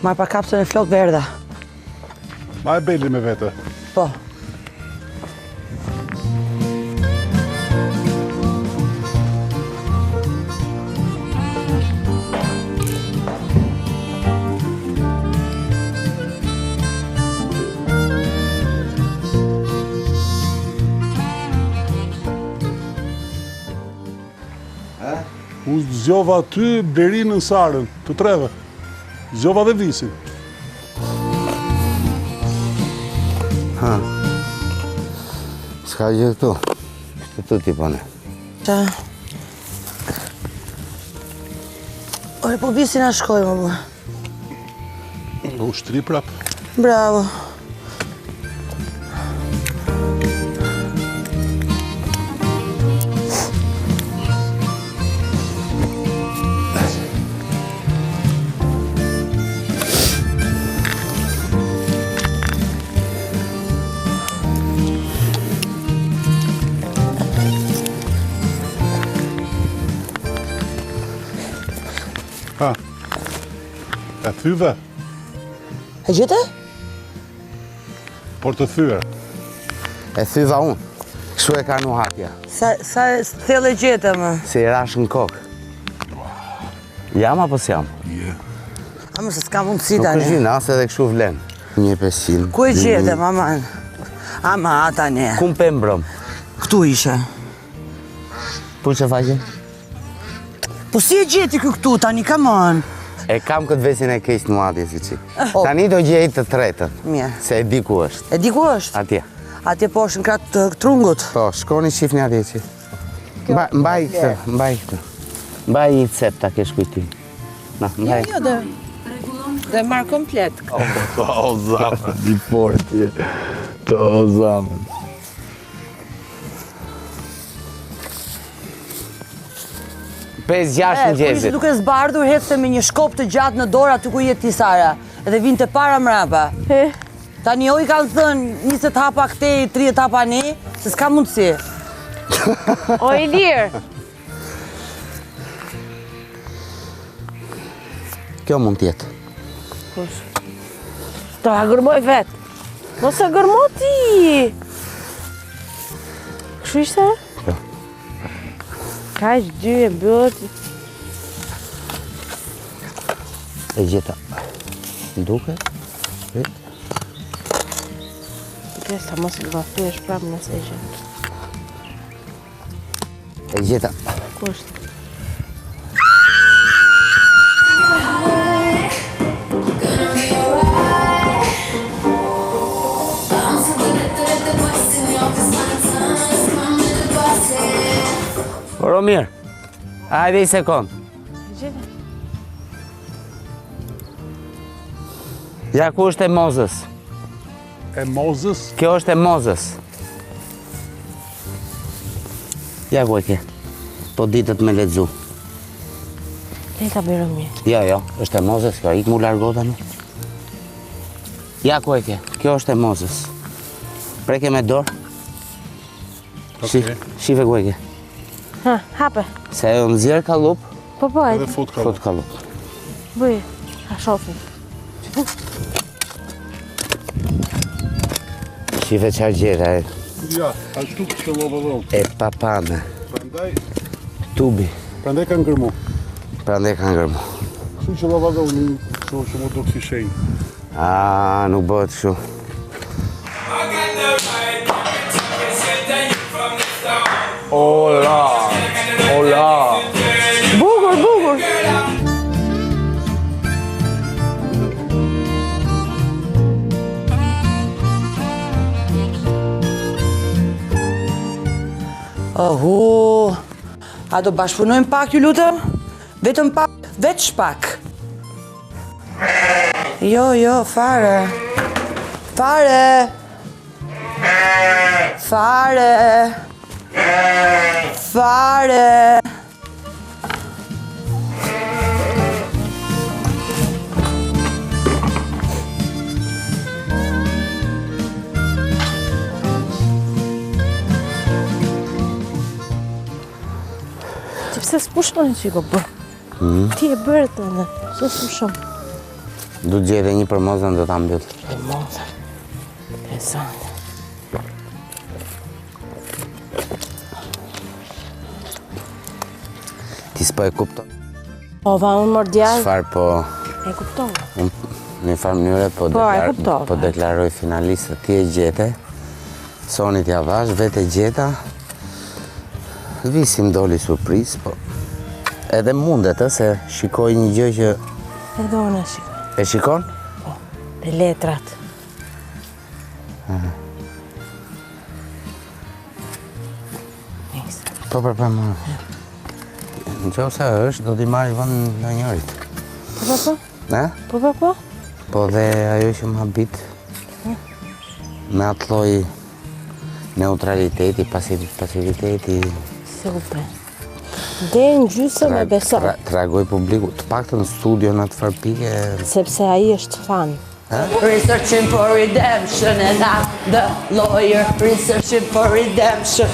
Marë pa kapsën e flokë verdha. Ma e beli me vete. Po. Unë zgjova ty, Berinën, Sarën, të treve. Zgjova dhe Visin. Ha. S'ka gjë këtu. Këtu ti pone. Qa? Ore, po Visin a shkoj, më. Në ushtri prap. Bravo. Ha, e thyve, E gjithë? por të thyre. E thyva unë. Kështu e ka në hapja. Sa thellë gjete, më. Se i rash në kokë. Jam apo s'jam? Je. A më se s'ka mundësi Nuk tani. është gjinë, asë edhe kështu vlen. 1.500. Ku e gjete, maman? Ama, ata ne. Ku më pe mbrëm? Këtu ishe. Po që faqe? Po si e gjeti këtu tani, come on? E kam këtë vesin e keq në atje si qik. Tani do gjej të tretën. Mirë. Se e di ku është. E di ku është? Atje. Atje po është në kratë të trungut. Po, shkoni qifni atje që. Mbaj këtë, mbaj këtë. Mbaj i cepta ke shkujti. Na, mbaj. Jo, dhe marrë komplet. O zamën, di forti. O zamën. Pes gjashtë në Po ishte gjezit. duke zbardhur, hecte me një shkop të gjatë në dorë aty ku jetë ti, Sara. Edhe vinte para mrapa. Tani o i kanë thënë 20 hapa këtej, 30 hapa ne, se s'ka mundësi. O i lirë. Kjo mund tjetë. Ta gërmoj vetë. Mos e gërmo ti. Kështu ishte? Po. Ka ishtë dy e bëtë. E gjeta. Duke. Sa mos e gëmathesh prapë nëse e gjetë. E gjeta. Ku është? Romir, hajde i sekund. Gjete? Ja ku është e Mozës? E Mozës, Kjo është e Mozës. Ja ku e ke. Po ditët me lexu. Leta bërë mirë. Jo, është e Mozës, kjo ik mu largota në. Ja ku e ke. Kjo është e Mozës. Preke me dorë. Shive ku e ke. Ha, hape. Se e nëzirë ka lup, Po, edhe fut ka. fut ka lup. Bëjë, a shofin. Shive qa gjera e. Ja, ashtu që lova dhëllë. E papane. Tubi. Prandaj kanë ngërmu. Prandaj ka ngërmu. Kështu që lova dhëllë, një që më do kësi shenjë. A, nuk bëhet shu. Ola! Ola! Bugur, bugur. Ohu, a do bashkëpunojmë pak, ju lutëm? Vetëm pak, veç pak. Jo, fare. Fare. Fare. Fare. Ti pse s'pushon që i ko bërë? Ti e bërë të në, se s'pushon. Du të gjej edhe një për mozën dhe ta mbyll. E mozën. Interesant. Ti s'po e kupton. Po, va, unë mërë djarë. Çfarë po... E kuptova. Në një farë mënyre po deklaroj finalistët, ti e gjete, Sonit ja vash, vete gjeta, visim doli surpriz, po edhe mundet, se shikoj një gjë që... Edhe unë e shikoj. E shikon? Po, dhe letrat. Po, më... Në që ose është, do t'i marri vënd në njërit. Po? Ne? Po? Po dhe ajo që më habit me atë lloj neutraliteti, pasiviteti. Super. Dhe në gjysëm e besoj. Tragoj publiku, të paktën në studio në atë farpike. Sepse ai është fan. Researching for redemption and I'm the lawyer researching for redemption.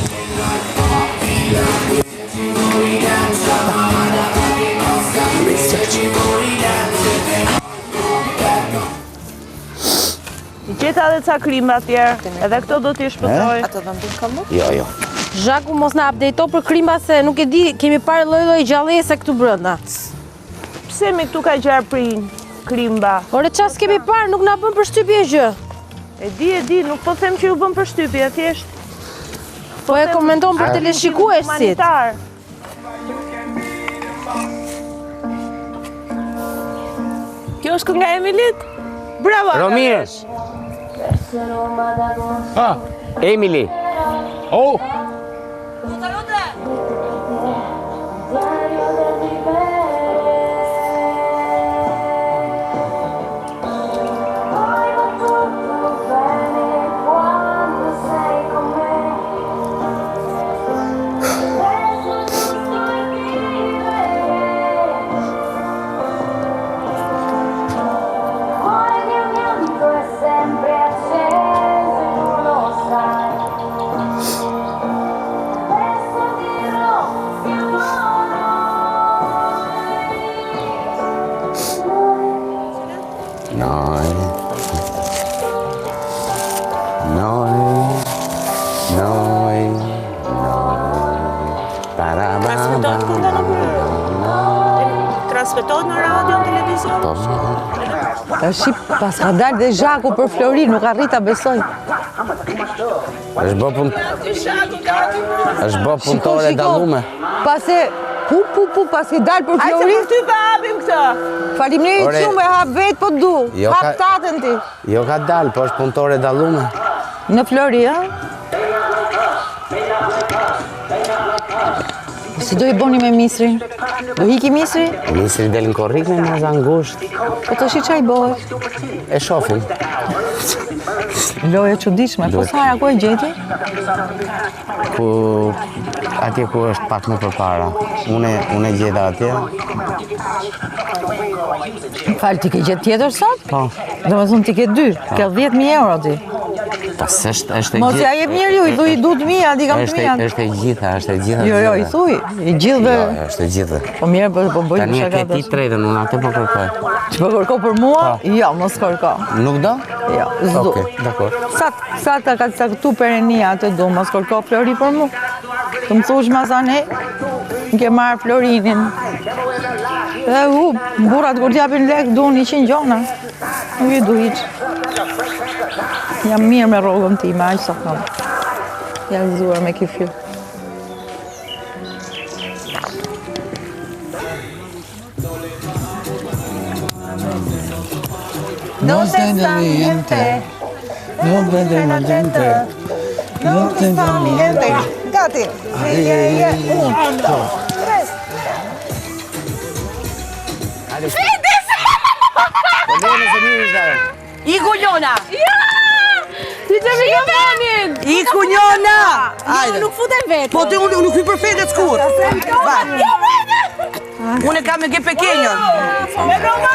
I gjeta dhe ca krimba tjerë, edhe këto do t'i shpëtoj. Ato do mbi këmu? Jo. Zhaku mos na update për krimba se nuk e di, kemi parë lloj gjallëse këtu brenda. Pse me këtu ka gjarë prin, krimba? Ore ças kemi parë, nuk na bën përshtypje gjë. E di, nuk po them që ju bën përshtypje, thjesht. Po e komenton për teleshikuesit. Humanitar. Kjo është nga Emilit? Bravo! Romir! Emily! Oh! Transmetohet në radio, në televizion? Shqip, pas ka dalë dhe Zhaku për Florin, nuk arrit ta besoj. është bë punëtore dallume. Pase, pas ke dalë për Ajse Florin, për ty pa hapim këtë. faleminderit shumë e hap vetë po du. Hap tatën ti. Jo ka dalë, po është punëtore dallume. Në Flori, ha? Si do i boni me misrin? Do hiki misri? Misri del në korrik me maza ngusht. Po të shi qaj bëhet? E shofim. Loje çuditshme, po Sara ku e gjeti? Atje ku është pak më përpara. Unë e gjeta atje. Falë, ti ke gjetë tjetër sot? Po. Do me thunë ti ke 2, ke 10.000 euro ti. Pas është e gjithë. Mos ja jep njeriu, i thuj du 1.000, di kam 1.000. Është e gjitha. Jo, i thuj, i gjithë. Jo, është e gjithë. Po mirë, po bëjmë Tani e shaka ke ti tretën, unë atë po kërkoj. Që po kërko për mua? Jo, mos kërko. Nuk do? Jo, s'du. Okej, dakor. Sa ta ka caktu perenia atë du, mos kërko Flori për mu. Të më thush ma sa ne, ke marrë Florinin. Dhe burrat kur t'japin lek, du 100 gjona. Nuk i du hiq. Jam mirë me rrogën time, aq sa kam. Ja gëzuar me kifir. No sta niente, non vede la gente, non sta niente. Gati! 1, 2, 3. Iku njona! Ti që mi kampanin! Iku njona! Nuk futaj vetë. Po ti unë nuk hy për fete t'skur. Unë kam me ke pekenjën.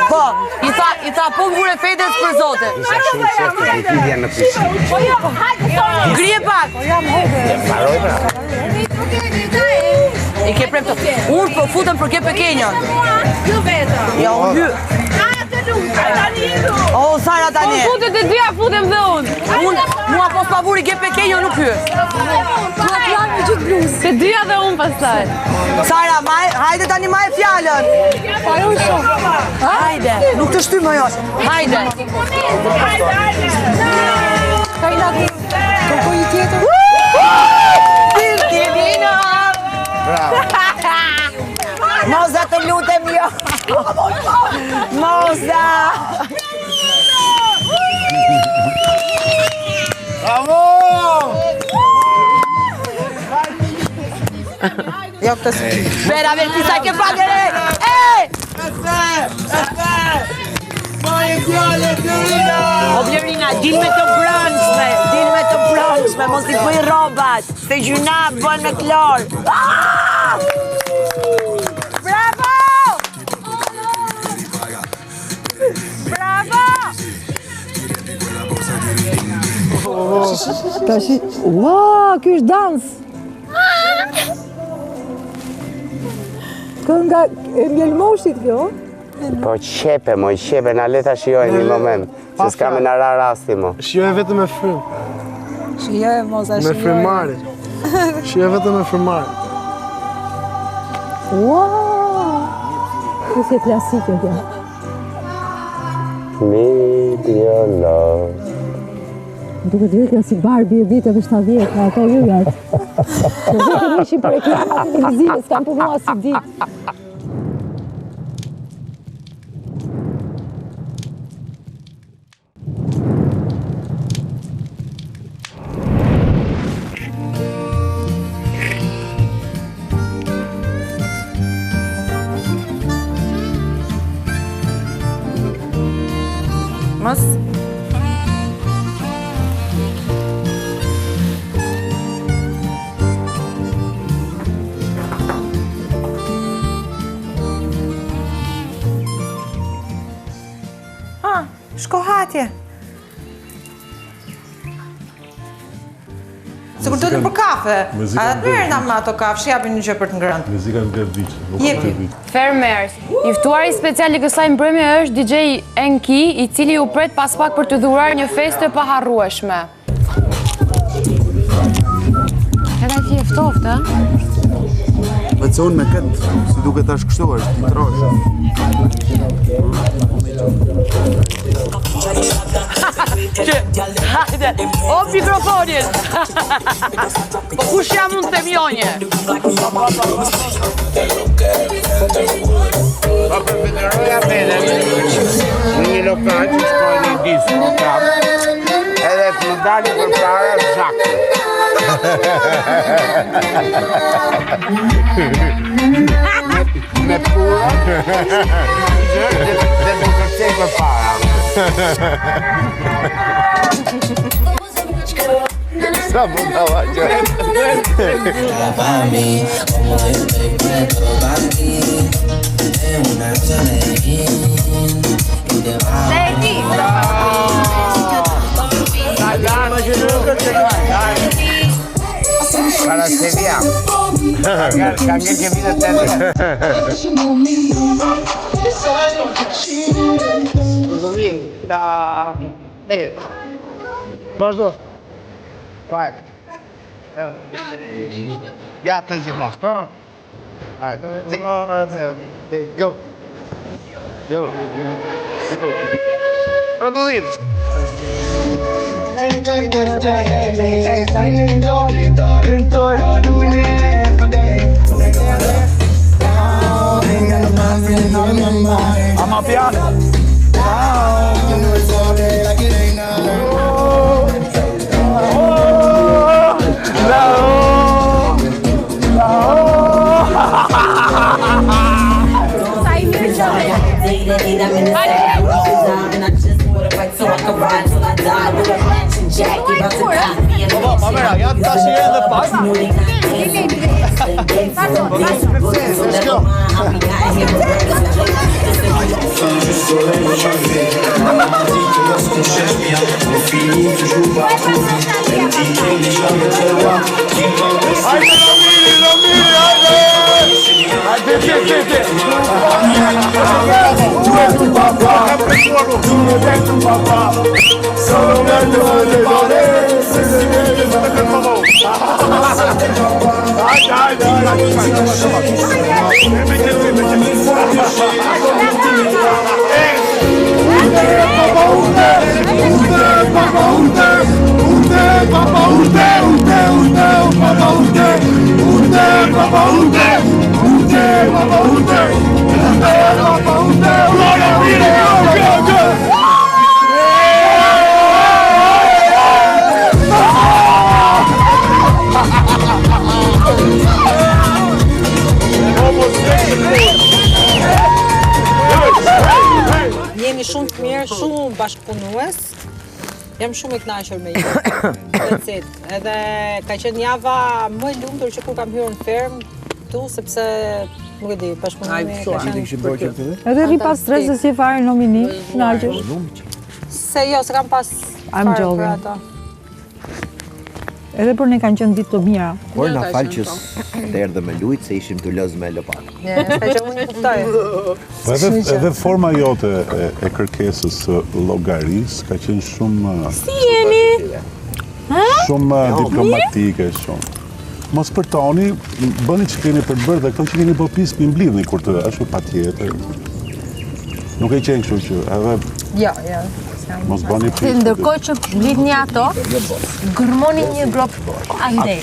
Po, i tha po vure fete për zote. Grije pak. I ke prep të... Unë po futëm për ke pekenjën. Jo vetë. Ja, unë hy. Tani tani. Po futet e dyja, futem dhe unë. Mua po spavuri GPK, jo nuk hyr. Të dyja dhe unë pastaj. Sara, hajde tani maj fjallën. Hajde, nuk të shty më josh. Hajde. Kërkoj i tjetër. Divina! Moza të lutem jo. Moza! Bravo! Jo këtë së. Vera, verë tisa ke pagere! O Blerina, dil me të brëndshme, mos i bëj robat, se gjuna bën me klor. Bravo! Bravo! Tashi, ua, ky është dans. Kënga e Mjelmoshit kjo? Po qepe, moj qepe, na leta shioj një moment, se s'ka me në ra rasti, mo. Shioj vetëm me frim. Shijoj, moza, Me frimari. Shioj vetëm me frimari. Ua! Kjo si e klasike kjo. Need your love. Duke të vekla si Barbie e viteve 70, në ato jujat. Që vete nishin për reklamat televizive, s'kam punua si ditë. Mos? Shko hatje. Se kur të për kafe, a të mërë nga më ato kafe, që japin një gjë për të ngrënë. Muzika në gërë vitë. Jepi. Fermers, i ftuari special i kësaj mbrëmje është DJ Enki, i cili u pret pas pak për të dhuruar një festë të paharrueshme. Edhe ti e ftoftë, a? Po që unë me këtë, si duke tash kështu është, ti trosh. Hajde, o mikrofonin! Po kush jam unë të mjonje? Po përfederoja bene, në një lokal që shkoj një disco kam, edhe të më dali për para zhakë. Me pura, dhe më kërcej për para. Sa më da vajgjë. Para seria. Kangen që vitë të të Vazhdo. Fajt. Ja të gjithmonë. Go. Go. Rodolin. Ama piano. Mamera, ja të tash edhe pak. Hajde, Ramiri, hajde! Hajde! Jemi shumë të mirë, shumë bashkëpunues. Jam shumë e kënaqur me ju. Vërtet. Edhe ka qenë java më e lumtur që kur kam hyrë në fermë këtu sepse nuk e di, bashkëpunimi ka qenë. Edhe ri pas stresës si fare nomini, kënaqesh. Se jo, se kam pas I'm fare për joking. ato. Edhe për ne kanë qenë ditë të mira. Por na fal që të erdhe me lujt se ishim të lëz me lopak. S'ka që unë kuptoj. Edhe forma jote e kërkesës së llogarisë ka qenë shumë Si jeni? shumë diplomatike, shumë. Mos përtoni, bëni që keni për bërë dhe këto që keni popis mi mblidhni kur të ashtu patjetër. Nuk e qenë kështu që edhe Jo. mos bëni Se pishë. ndërkohë që mblidhni ato, gërmoni një grop andej.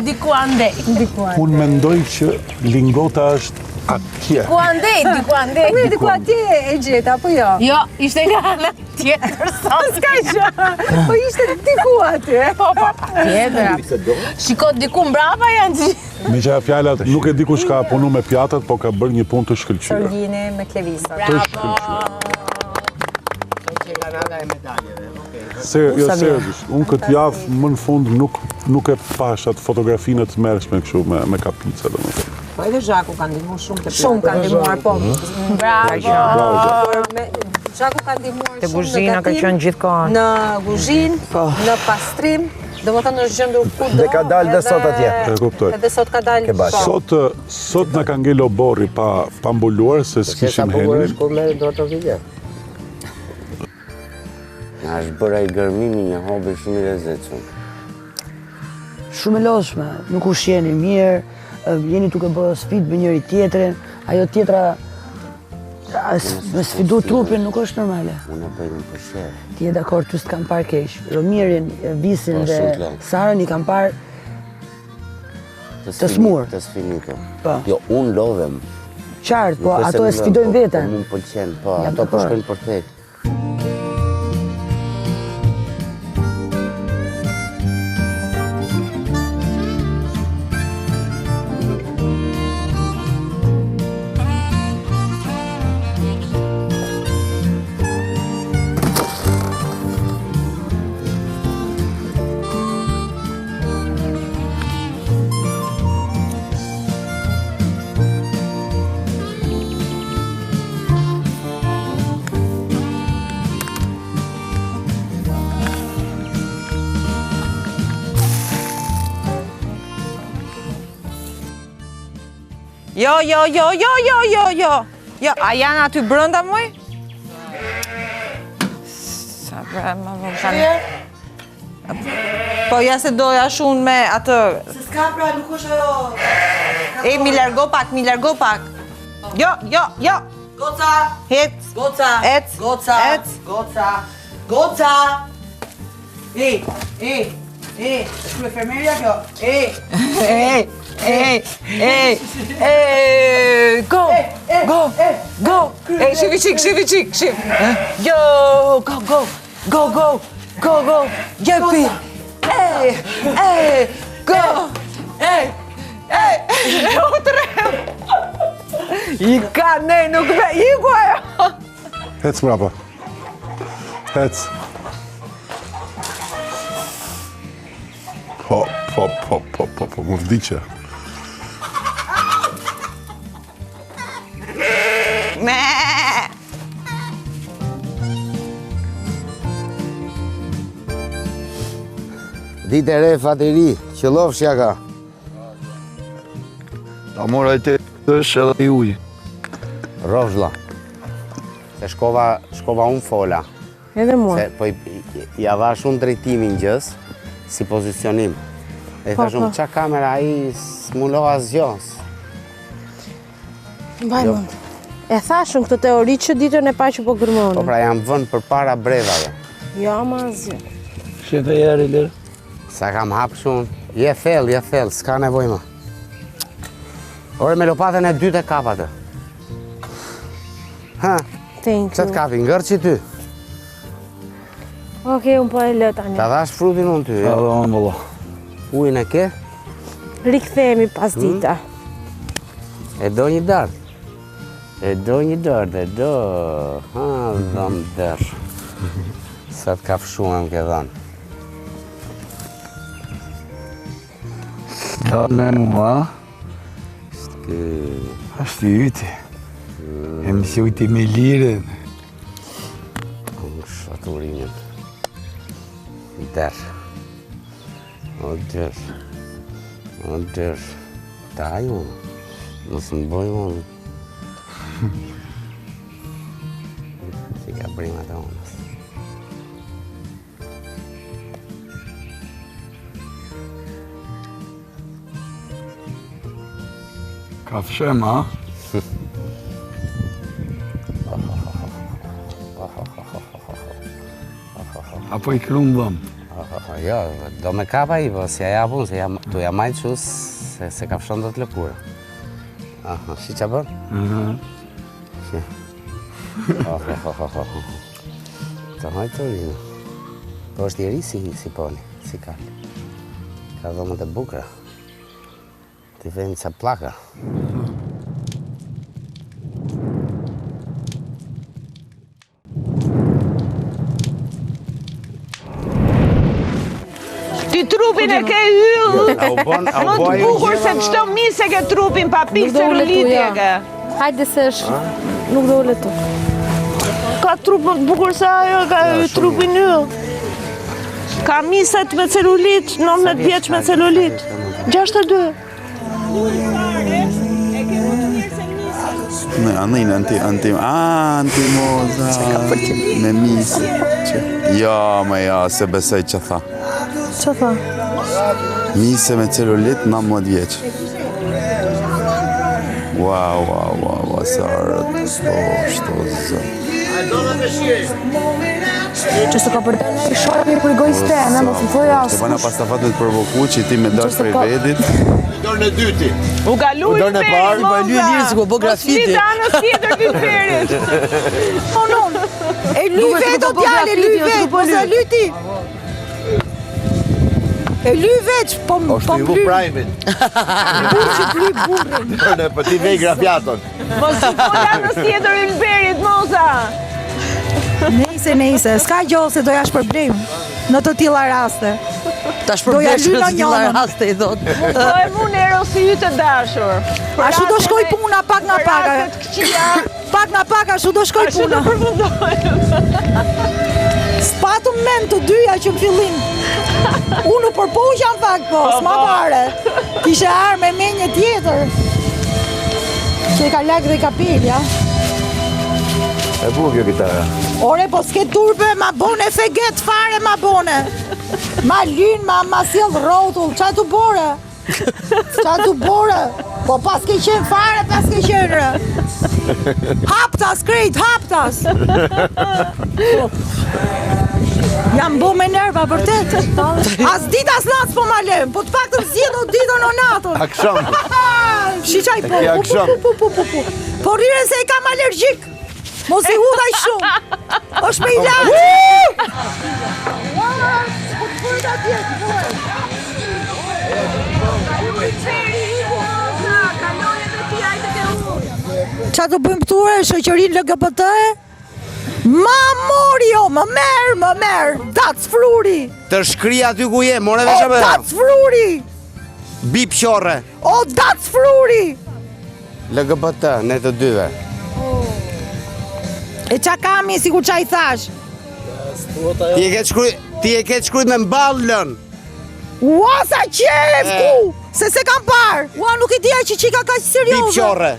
Diku andej. Unë mendoj që lingota është atje. Diku andej. Diku atje e gjeta, apo jo? Jo, ishte nga ana tjetër. S'ka gjë. Po ishte diku atje. Po, tjetër. Shiko, diku mbrapa janë gjithë. Me që fjallat nuk e di kush ka punu me pjatat, po ka bërë një punë të shkëlqyer. Shërgjini me Klevisa. Të shkëlqyer. Jo, seriozisht, unë këtë javë më në fund nuk e pash atë fotografinë të mërshme kështu me kapica dhe më të. Po edhe Zhaku ka ndihmuar shumë të Shumë ka ndihmuar, po. Bravo. Zhaku ka ndihmuar shumë Te kuzhina ka qenë gjithkohën. Në kuzhinë, në pastrim, domethënë është gjendur kudo. Dhe ka dalë dhe sot atje. E kuptoj. Edhe sot ka dalë. Sot na ka ngelo borri pa mbuluar se s'kishim Henrin. Kur me do të vijë. Na është bërë ai gërmimi një hobi shumë i lezetshëm. Shumë e lodhshme, nuk ushqeni mirë, jeni duke bërë sfidë me njëri tjetrin, ajo tjetra me sfidu trupin nuk është normale. Unë e bëj në përshër. Ti e dakord, ty s'kam parë keq. Romirin, Visin dhe Sarën i kam parë të smur. Të sfinito. Po. Jo, unë lodhem. Qartë, po ato e sfidojnë veten. Po, më pëlqen, po, ato po shkojnë për tek. Jo, a janë aty brënda muj? Sa brema më kanë. Po ja se doja shumë me atë. Se s'ka pra, nuk është ajo. Mi largo pak. Jo. Goca! Hec. Goca! Ec. Goca! Ec. Goca! Shku e fermerja kjo. Go! Shivi qik. Yo, go! Jepi! Go! U trem! I ka nej, nuk me iku ajo! Hec mrapa. Hec. Po, më vdiqe. Me! Ditë e re, fatiri, qëllofshja ka. Ta moraj ti. është edhe i ujë. Rovzhlla. Se shkova unë fola. Edhe mua. Se po ja dha shumë drejtimin gjës, si pozicionim. E tha shumë, qa kamera i s'mulo asgjo. Mbaj mund. E thashën këtë teori që ditën e pa që po gërmonin. Po pra jam vënë për para brevave. Ja, ma asgjë. Shetë e jeri lirë. Sa kam hapë shumë. Je thellë, s'ka nevoj ma. Ore me lopatën e 2 të kapatë. Ha? Thank Që you. të kapi, ngërë që ty? Okej, unë po e lë tani. Ta dhash frutin unë ty, Edhe unë bëllo. Ujnë e ke? Rikthehemi pas dita. E do një dardë. E do një dardë, e do. Ha, dhëm dërë. Sa të kafshuam ke dhënë. Da me mua, Kë... është i yti. E më si ujti me lirën. Unë shaturinën. Dërë. O dërë. O dërë. Taj unë. Nësë më bëjmë unë. Si ka brima të unës. Ka fshem, ha? Apo i krymë dhëmë? Jo, do me kapa i, po si a japun, se tu ja majtë qus, se ka fshon do të lëkura. Aha, shi qa bën? Shi. Të hajtë të rinë. Po është i ri si poli, si ka. Ka dhomët e bukra. Ti vejnë ca plaka. Ti trupin e ke yll. Më Më të bukur se çdo mise ke trupin pa pikë celuliti e ke. Hajde se është, nuk do ulet tu. Ka trup më të bukur se ajo, ka trupin yll. Ka miset me celulit, 19 vjeç me celulit. 62. Në anin, antimoza, me misë. Ja, me ja, se besoj që tha. Që tha? Mise me celulit, 19 vjeç. Wow, sa rët, shto zë. Që se ka përta në i sharpi për gojës te, në më fëtoj asë. Se bana pas të fatë të provoku që ti me dash prej vedit. Dorë në dyti. U kalu i Dorë në parë, po e lyë lirë si ku bë grafiti. Mos vita anës tjetër dy ferit. Unë, e lyë vetë o djale, lyë vetë, mos e lyë ti. E lyë veç, po më është i vu prajmin. burë që pry burën. Dorë në, po ti vej grafiaton. Mos u fol anës tjetër i lberit, moza. Nejse, s'ka gjohë se doja shpërblim në të tilla raste. Ta shpërblesh në të tilla raste, i thot. Po e mu në erosi ju të dashur. Ashtu do shkoj puna, pak na pak. Pak na pak, ashtu do shkoj Ashtu do puna. përfundojnë. S'patu mend të dyja që në fillim. Unë u përpoqja në fakt, po, s'ma pare. Kishe arme me një tjetër. Që i ka lak dhe i ka pilja. E bu kjo kitara. Ore, po s'ke turpe, ma bone feget fare, ma bone. Ma lyn, ma sjell rrotull, qa tu bore? Qa tu bore? Po pas ke qenë fare, pas ke qenë. Haptas, krejt, haptas. Jam bo me nerva, vërtet. As dit as natë po ma lem, po të pak të zjedhu ditën o natën. Aksham. Shiqaj, po. Po rire se i kam alergjik. Mos i hudaj shumë. Është me ilaç. Qa të bëjmë këture, shoqërinë LGBT-e? Ma mori jo, më merë, dac fruri. Të shkri aty ku je, more vesh O, apo? dac fruri. Bip qorre. O, dac fruri. LGBT, ne të dyve. E qa kami, si ku qa i thash? Ti e ke shkruj me mballën. Ua, sa qef ku! se kam parë. Ua, nuk I dija që qika ka serioze. Pip qorre.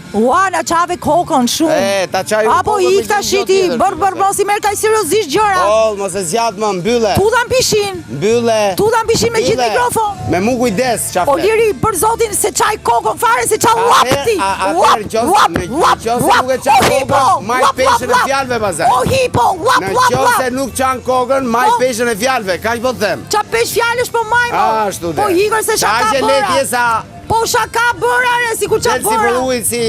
Ua, na qave kokën shumë. Ta qaj apo I këta shiti, bërë, mos I merë ka seriozisht gjëra. Mos e zjat më, mbylle. Tudhan pishin. Mbylle. Tudhan pishin me gjithë mikrofon. Me mu kujdes, qafle. O Liri, për zotin, se qaj kokën fare, se qa lapti. Nëse nuk e qanë kokën, majt peshën e fjalve, bazen. O hipo, lap. Nëse nuk qanë kokën, majt peshën e fjalve, ka që po të them. Qa pesh fjallësh për majmo? Ashtu dhe. Po hikër se shaka bëra. Po shaka bëra, si ku qa bëra. Si për ujtë, si...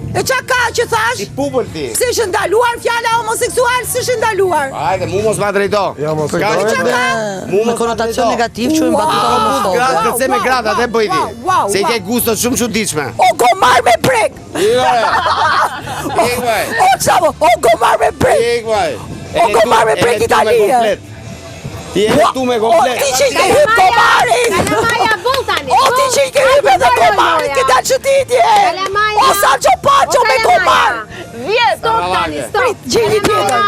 E qa ka që thash? Si pupër ti. Se shë ndaluar fjalla homoseksual, se shë ndaluar. Ajde, mu mos ma drejto. Ja, mos e drejto. Me konotacion negativ që batuta homofobë. Gratë kërce me gratë, atë bëjti. Se I ke gustot shumë çuditshme. O gomar me brek. Ik vaj. O qavo, o gomar me brek. Ik vaj. O gomar me brek Italia. Ti e tu me komplet. O ti që I ke hyp gomarin. Kalamaja bol tani. O ti që I ke hyp edhe gomarin, këta qëtitje. O Sancho Pancho me gomar. Vjet, stop tani, stop. Gjeni tjetër.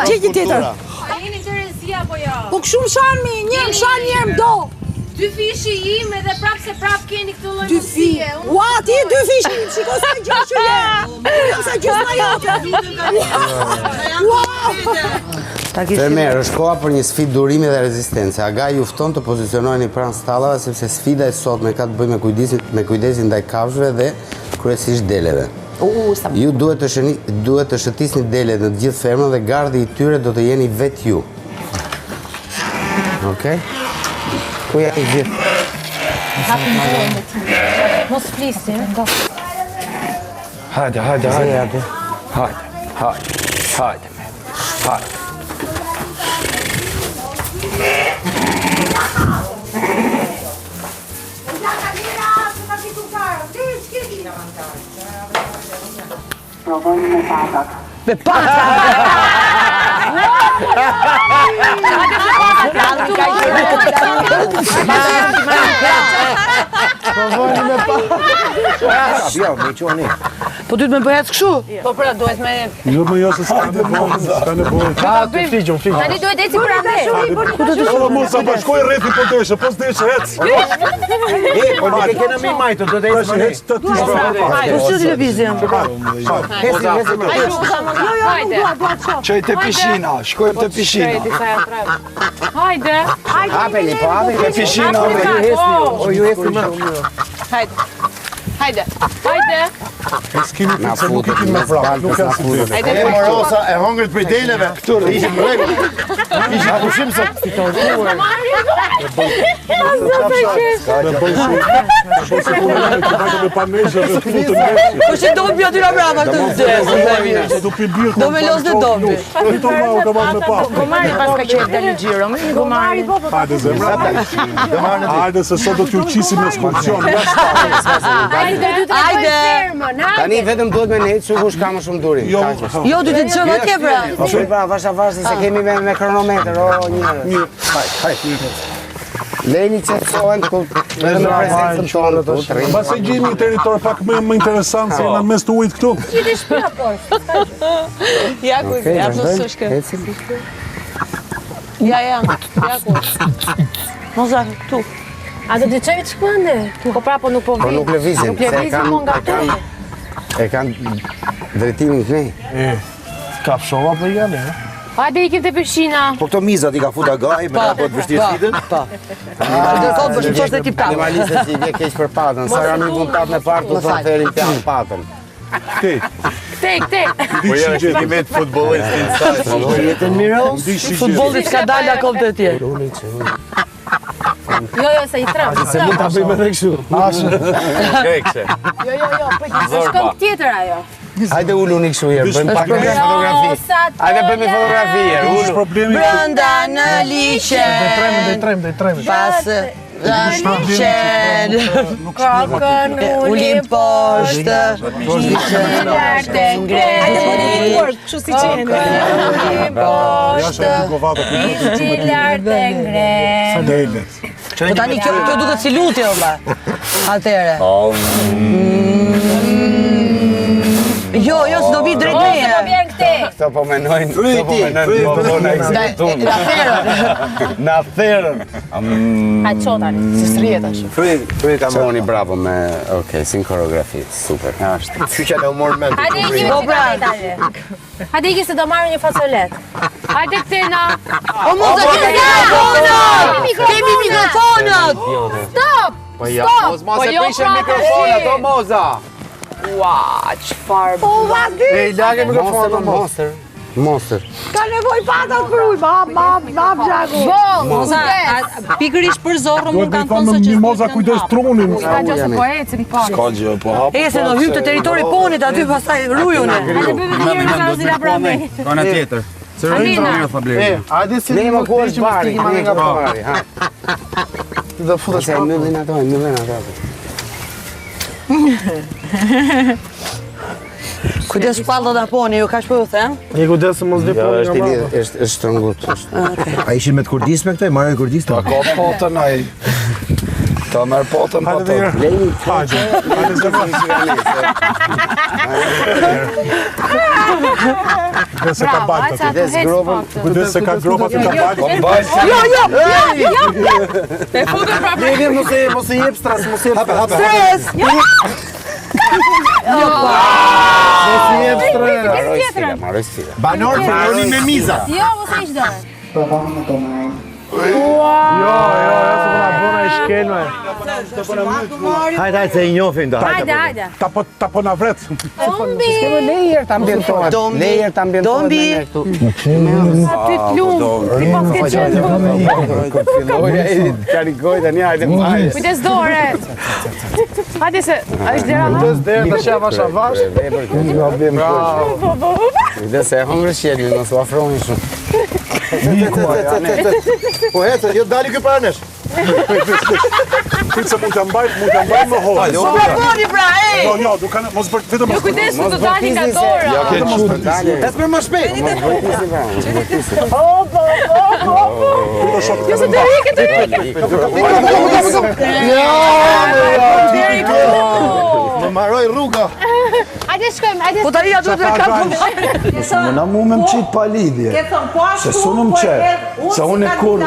Gjeni tjetër. A jeni Terezia apo jo? Po këshu më shanë mi, një më do. Dy fishi im edhe prap se prap keni këtë lloj mundësie. Ua, ti dy fishi im, shiko sa gjë që je. Sa gjë s'ma jote. Fermer, është koha për një sfidë durimi dhe rezistence. Aga ju fton të pozicionoheni pranë stallave sepse sfida e sotme ka të bëjë me kujdesin ndaj kafshëve dhe kryesisht deleve. Ju duhet të shëtisni delet në të gjithë fermën dhe gardi I tyre do të jeni vetë ju. Okej? Ku ja I gjithë? Hapim dorën me ti. Mos flisi, Hajde. Provojnë me patat. Me patat! Provojnë me patat. Jo, me qoni. Po duhet me bëhet kështu? Po pra, duhet me... Jo, më jo se s'ka nevojë. Të figjum. Tani duhet eci për ande. Ku do të shkoj mos sa bashkoj rrethi po deshe, po s'deshe hec. Po nuk e kena mi majtë, do të ecë Hec të ty shkoj. Po si televizion? Qoj të pishina, shkojmë të pishina. Hajde. Hapeni, po hapeni. Të pishina, o ju hesni më. Hajde. E s'kemi pizza, nuk I kemi me prapë, nuk ka si dele. E morosa e hongrit për deleve. Këtur, ishim rregull. Ishim pushim se fitozuar. Po që do pjo tyra brava të vdes. Do me los dhe dobi. Gomari pas ka qef dhe në gjiro. Gomari. Hajde zemra. Hajde se sot do t'ju qisim në skurcion. Hajde. Tani vetëm duhet me nejtë që kush ka më shumë duri. Jo, du të qënë atje pra. Shumë pra, vasha se kemi me kronometer, o njërë. Lejni qëtësohen ku vetëm me prezencën tonë. Bas e gjeni një territor pak më interesant se në mes të ujtë këtu. Qiti shpia poshtë. Ja kuj, ja përso shke. Ja kuj. Moza, tu. A do të qëjë që kënde? Po pra, po nuk po Po nuk lëvizin. Nuk lëvizin, po nga të. E kanë drejtimin të nej. Kafshova për janë, e? Hajde ikim të peshina. Po këto mizat I ka futa gaj, me nga po të vështirë sfidën. Pa. Dhe kot bëshë qështë dhe tip tapë. Animaliste si vje keq për patën. Sa kam I mund tapë në partë, të thonë therin pjanë patën. Tek. Po janë që ti vetë futbolist të nësaj. Jetën miros. Futbolit s'ka dalë akov të tjerë. Jo, se I trem. Se mund të bëjmë edhe kështu. Kekse. Jo, për shkëm tjetër ajo. Hajde ullu një kështu jerë, bëjmë pak në fotografi. Hajde bëjmë një fotografi jerë, Brënda në liqe. Dhe trem. Pas liqen. Kokën Ulim poshtë. Liqen lartë ngre. Hajde bëni një work, kështu si qenë. Ulim poshtë. Liqen lartë ngre. Po tani kjo duket si lutje, ola. Atere. Jo, s'do vi drejt meje. Do vjen këte. Këto po menojnë bobona ekzekuton. Në aferën. A qotani, si strijet ashtu. Fry ka mëni bravo me, okej, sin koreografi, super. Qyqa në humor mend. Hajde iki me cigaretave. Hajde iki se do marrë një fasolet. Hajde Ktena. O moza, kemi mikrofonët! Stop! Stop! Mos e prishën mikrofonat, o moza! Ua, çfarë? Po vazhdi! E lagë mikrofonin, Monster. Ka nevoj patat për uj, mam gjaku. Moza, pikërisht për zorrën më kanë thonë se që Moza kujdes trunin. Ka qose po ecën pak. Ska gjë, po hap. E se do hyp të territori ponit aty pastaj rujune. Hajde bëjmë një në Karazila Brame. Kona tjetër. hajde si Ne më ku është bari, ne nga bari. bari, ha. Ti do futesh Se myllin ato. Kujdes pallët e poni, ju kaç po ju them? Një kujdes se mos vi Jo, poni është nga i brava. është shtrëngut. A ishin me të kurdis me këto? I marrë kurdis të? Ka potën ai. Ta merr potën pa të. Kujdes se ka bajt. Kujdes se ka gropa të ka bajt. E futën prapë. Ne mos e jep stres, mos e jep stres. Stres! Mos e jep stres. Marrë stile. Banor filloni me miza. Jo, mos e ish dorë. Provojmë të marrë. Jo, se po na bëna e shkelme. Hajde, se i njofin da. Hajde. Ta po na vret. Dombi! Lejer të ambientohet. Lejer të ambientohet me ne këtu. Aty të lumë, si pas ke qenë. Filloja i karikoj tani, hajde mbaj. Kujdes dore. Hajde se, është dera ha? Kujdes derë të shavash avash. Bravo. Kujdes se e hongër shjelin, mos u afroni shumë. Po hecë, jo dali ky para nesh. Prit se mund të mbajt më hollë. Po boni pra, ej! Jo, do kanë mos bërt vetëm. Jo kujdes se do dali nga dora. Ja ke çut. Ec më shpejt. Jo se të rike, të rike. Më marroj rruga. Hajde shkojmë, hajde. Po tani ato të kanë. Më na mu me më qitë pa lidhje. Ke thënë po ashtu, Se sunë më qetë. Se unë e kur...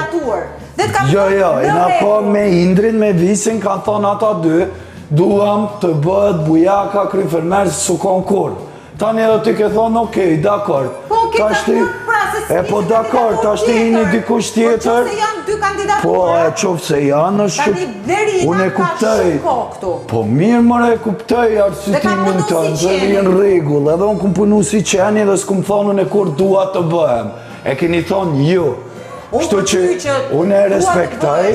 Jo, i na po me Indrin, me Visin, kanë thonë ata dy, duham të bëhet bujaka kryfermer su konkur. Tani edhe ty ke thonë, okej, dakord. Po, ke thënë pra se s'ki... E po dakord, ta shti hini dikush tjetër. Po, që se janë dy kandidatura. Po, e qofë se janë është Tani deri unë e ka kuptoj. shumë kohë këtu. Po mirë mëre e kuptoj arsyetimin të në si që jenë regull. Edhe unë kum punu si qeni dhe s'kum thonën e kur dua të bëhem. E keni thonë ju. Kështu që unë e respektaj,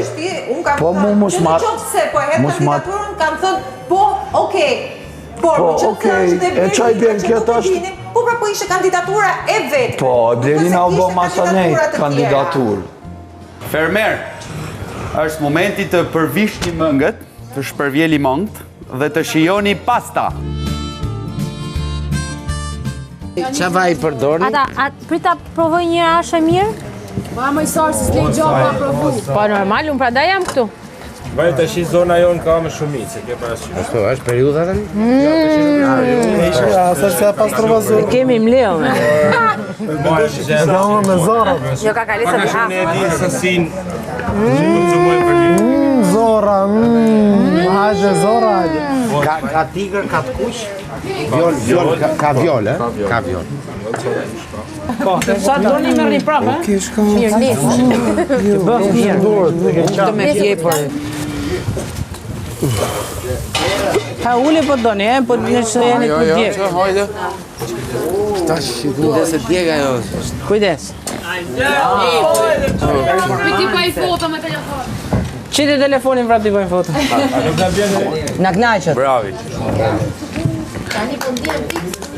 po mu mos marë. Po e kandidaturën kanë thënë, po, okej. Por, Po, okej, e qaj bjen këtë është? Po, pra po ishe kandidatura e vetë. Po, Blerina u bo masanej kandidatur. Fermer, është momenti të përvishni mëngët, të shpërvjeli mëngët dhe të shijoni pasta. Qa vaj përdorni? Ata, prita provoj një ashe mirë? Ma më i sarë si s'le i gjohë pa provu. Po normal, unë prandaj jam këtu. Vaj të shi zona jonë ka me shumit, se ke parasysh. Ashtu, është periuda tani? Sa që pas trova Kemi mleo me. me zora. Jo ka kalisa të Shumë ne e hafë. di sësin që konsumojnë për një. Zora, hajde zora, hajde. Ka tigër, ka të kush? Viol, ka viol, e? Ka viol. Sa doni me rri prapë, Mirë, nisë. Bëf mirë. Të me fjepër. Ha ule po doni, po në që jeni të djekë. Hajde. Kujdes se djega jo. Kujdes. Ti pa i foto me telefon. Qiti telefonin pra t'i bëjmë foto. Na knaqët. Bravi. Tani po ndjen fiks.